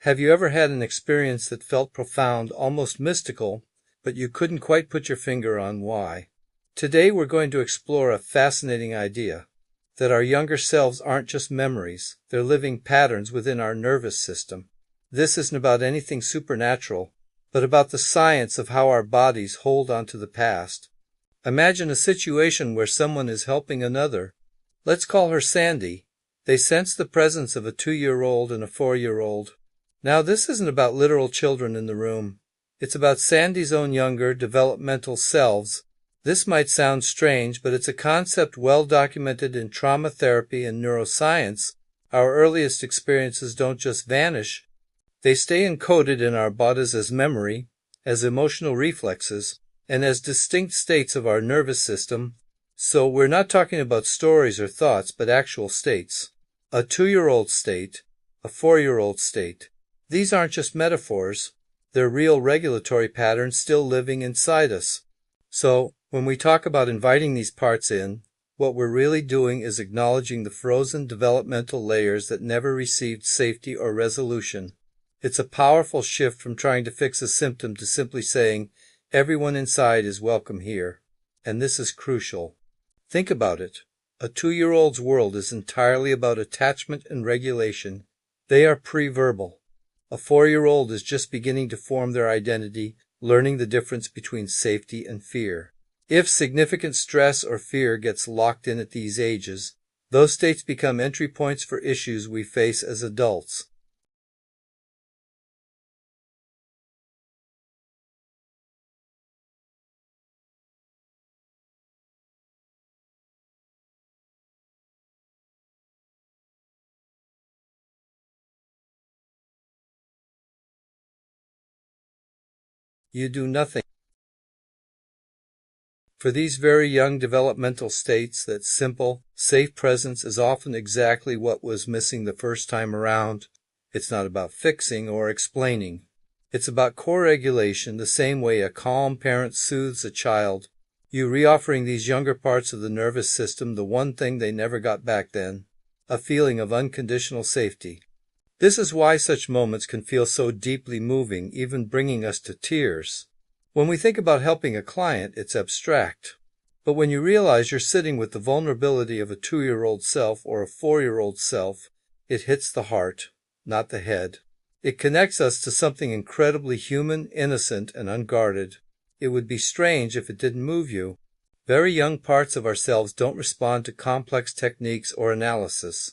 Have you ever had an experience that felt profound, almost mystical, but you couldn't quite put your finger on why? Today we're going to explore a fascinating idea, that our younger selves aren't just memories, they're living patterns within our nervous system. This isn't about anything supernatural, but about the science of how our bodies hold on to the past. Imagine a situation where someone is helping another. Let's call her Sandy. They sense the presence of a 2-year-old and a 4-year-old. Now, this isn't about literal children in the room. It's about Sandy's own younger, developmental selves. This might sound strange, but it's a concept well documented in trauma therapy and neuroscience. Our earliest experiences don't just vanish. They stay encoded in our bodies as memory, as emotional reflexes, and as distinct states of our nervous system. So we're not talking about stories or thoughts, but actual states. A 2-year-old state, a 4-year-old state. These aren't just metaphors. They're real regulatory patterns still living inside us. So, when we talk about inviting these parts in, what we're really doing is acknowledging the frozen developmental layers that never received safety or resolution. It's a powerful shift from trying to fix a symptom to simply saying, everyone inside is welcome here. And this is crucial. Think about it. A 2-year-old's world is entirely about attachment and regulation. They are pre-verbal. A 4-year-old is just beginning to form their identity, learning the difference between safety and fear. If significant stress or fear gets locked in at these ages, those states become entry points for issues we face as adults. You do nothing. For these very young developmental states, that simple, safe presence is often exactly what was missing the first time around. It's not about fixing or explaining. It's about co-regulation, the same way a calm parent soothes a child. You reoffering these younger parts of the nervous system the one thing they never got back then, a feeling of unconditional safety. This is why such moments can feel so deeply moving, even bringing us to tears. When we think about helping a client, it's abstract. But when you realize you're sitting with the vulnerability of a 2-year-old self or a 4-year-old self, it hits the heart, not the head. It connects us to something incredibly human, innocent, and unguarded. It would be strange if it didn't move you. Very young parts of ourselves don't respond to complex techniques or analysis.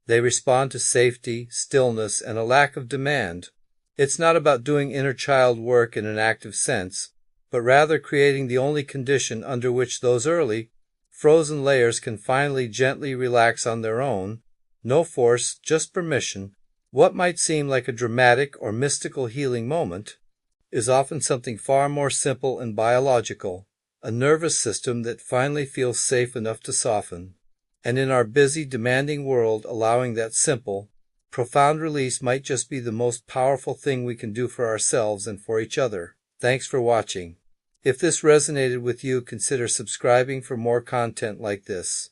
They respond to safety, stillness, and a lack of demand. It's not about doing inner child work in an active sense, but rather creating the only condition under which those early, frozen layers can finally gently relax on their own. No force, just permission. What might seem like a dramatic or mystical healing moment is often something far more simple and biological, a nervous system that finally feels safe enough to soften. And in our busy, demanding world, allowing that simple, profound release might just be the most powerful thing we can do for ourselves and for each other. Thanks for watching. If this resonated with you, consider subscribing for more content like this.